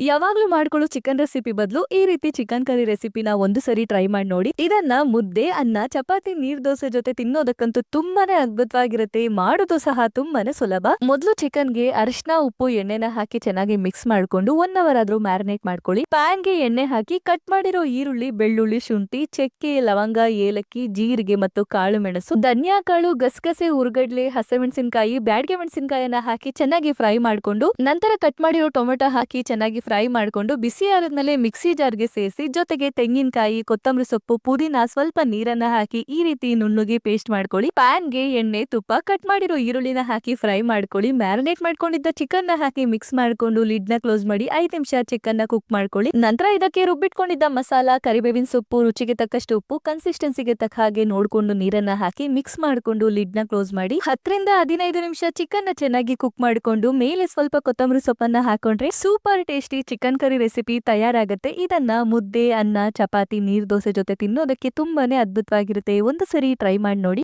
ಯಾವಾಗ್ಲೂ ಮಾಡ್ಕೊಳ್ಳೋ chicken recipe ಬದಲು ಈ ರೀತಿ ಚಿಕನ್ ಕರಿ ರೆಸಿಪಿನ ಒಂದು ಸರಿ ಟ್ರೈ ಮಾಡಿ ನೋಡಿ. ಇದನ್ನ ಮುದ್ದೆ, ಅನ್ನ, ಚಪಾತಿ, ನೀರ್ ದೋಸೆ ಜೊತೆ ತಿನ್ನೋದಕ್ಕಂತೂ ತುಂಬಾನೇ ಅದ್ಭುತವಾಗಿರುತ್ತೆ. ಮಾಡೋದು ಸಹ ತುಂಬಾನೇ ಸುಲಭ. ಮೊದಲು ಚಿಕನ್ಗೆ ಅರಿಶಿನ, ಉಪ್ಪು, ಎಣ್ಣೆನ ಹಾಕಿ ಚೆನ್ನಾಗಿ ಮಿಕ್ಸ್ ಮಾಡ್ಕೊಂಡು 1 ಅವರ್ ಆದ್ರೂ ಮ್ಯಾರಿನೇಟ್ ಮಾಡ್ಕೊಳ್ಳಿ. ಪ್ಯಾನ್ಗೆ ಎಣ್ಣೆ ಹಾಕಿ ಕಟ್ ಮಾಡಿರೋ ಈರುಳ್ಳಿ, ಬೆಳ್ಳುಳ್ಳಿ, ಶುಂಠಿ, ಚಕ್ಕೆ, ಲವಂಗ, ಏಲಕ್ಕಿ, ಜೀರಿಗೆ ಮತ್ತು ಕಾಳು ಮೆಣಸು, ಧನಿಯಾ ಕಾಳು, ಗಸಗಸೆ, ಹುರ್ಗಡ್ಲೆ, ಹಸಿಮೆಣಸಿನಕಾಯಿ, ಬ್ಯಾಡಗೆ ಮೆಣಸಿನಕಾಯನ್ನ ಹಾಕಿ ಚೆನ್ನಾಗಿ ಫ್ರೈ ಮಾಡ್ಕೊಂಡು ನಂತರ ಕಟ್ ಮಾಡಿರೋ ಟೊಮೆಟೊ ಹಾಕಿ ಚೆನ್ನಾಗಿ ಫ್ರೈ ಮಾಡ್ಕೊಂಡು ಬಿಸಿ ಆದ್ಮೇಲೆ ಮಿಕ್ಸಿ ಜಾರ್ಗೆ ಸೇರಿಸಿ ಜೊತೆಗೆ ತೆಂಗಿನಕಾಯಿ, ಕೊತ್ತಂಬರಿ ಸೊಪ್ಪು, ಪುದೀನ, ಸ್ವಲ್ಪ ನೀರನ್ನ ಹಾಕಿ ಈ ರೀತಿ ನುಣ್ಣಗೆ ಪೇಸ್ಟ್ ಮಾಡ್ಕೊಳ್ಳಿ. ಪ್ಯಾನ್ಗೆ ಎಣ್ಣೆ, ತುಪ್ಪ, ಕಟ್ ಮಾಡಿರೋ ಈರುಳ್ಳಿನ ಹಾಕಿ ಫ್ರೈ ಮಾಡ್ಕೊಳ್ಳಿ. ಮ್ಯಾರಿನೇಟ್ ಮಾಡ್ಕೊಂಡಿದ್ದ ಚಿಕನ್ ನ ಹಾಕಿ ಮಿಕ್ಸ್ ಮಾಡ್ಕೊಂಡು ಲಿಡ್ ನ ಕ್ಲೋಸ್ ಮಾಡಿ 5 ನಿಮಿಷ ಚಿಕನ್ ನ ಕುಕ್ ಮಾಡ್ಕೊಳ್ಳಿ. ನಂತರ ಇದಕ್ಕೆ ರುಬ್ಬಿಟ್ಕೊಂಡಿದ್ದ ಮಸಾಲಾ, ಕರಿಬೇವಿನ ಸೊಪ್ಪು, ರುಚಿಗೆ ತಕ್ಕಷ್ಟು ಉಪ್ಪು, ಕನ್ಸಿಸ್ಟೆನ್ಸಿಗೆ ತಕ್ಕ ಹಾಗೆ ನೋಡ್ಕೊಂಡು ನೀರನ್ನ ಹಾಕಿ ಮಿಕ್ಸ್ ಮಾಡ್ಕೊಂಡು ಲಿಡ್ ನ ಕ್ಲೋಸ್ ಮಾಡಿ 10 ರಿಂದ 15 ನಿಮಿಷ ಚಿಕನ್ ನ ಚೆನ್ನಾಗಿ ಕುಕ್ ಮಾಡ್ಕೊಂಡು ಮೇಲೆ ಸ್ವಲ್ಪ ಕೊತ್ತಂಬರಿ ಸೊಪ್ಪನ್ನ ಹಾಕೊಂಡ್ರೆ super tasty chicken curry recipe ತಯಾರಾಗುತ್ತೆ. ಇದನ್ನ ಮುದ್ದೆ, ಅನ್ನ, ಚಪಾತಿ, ನೀರ್ ದೋಸೆ ಜೊತೆ ತಿನ್ನೋದಕ್ಕೆ ತುಂಬಾನೇ ಅದ್ಭುತವಾಗಿರುತ್ತೆ. ಒಂದು ಸರಿ ಟ್ರೈ ಮಾಡಿ ನೋಡಿ.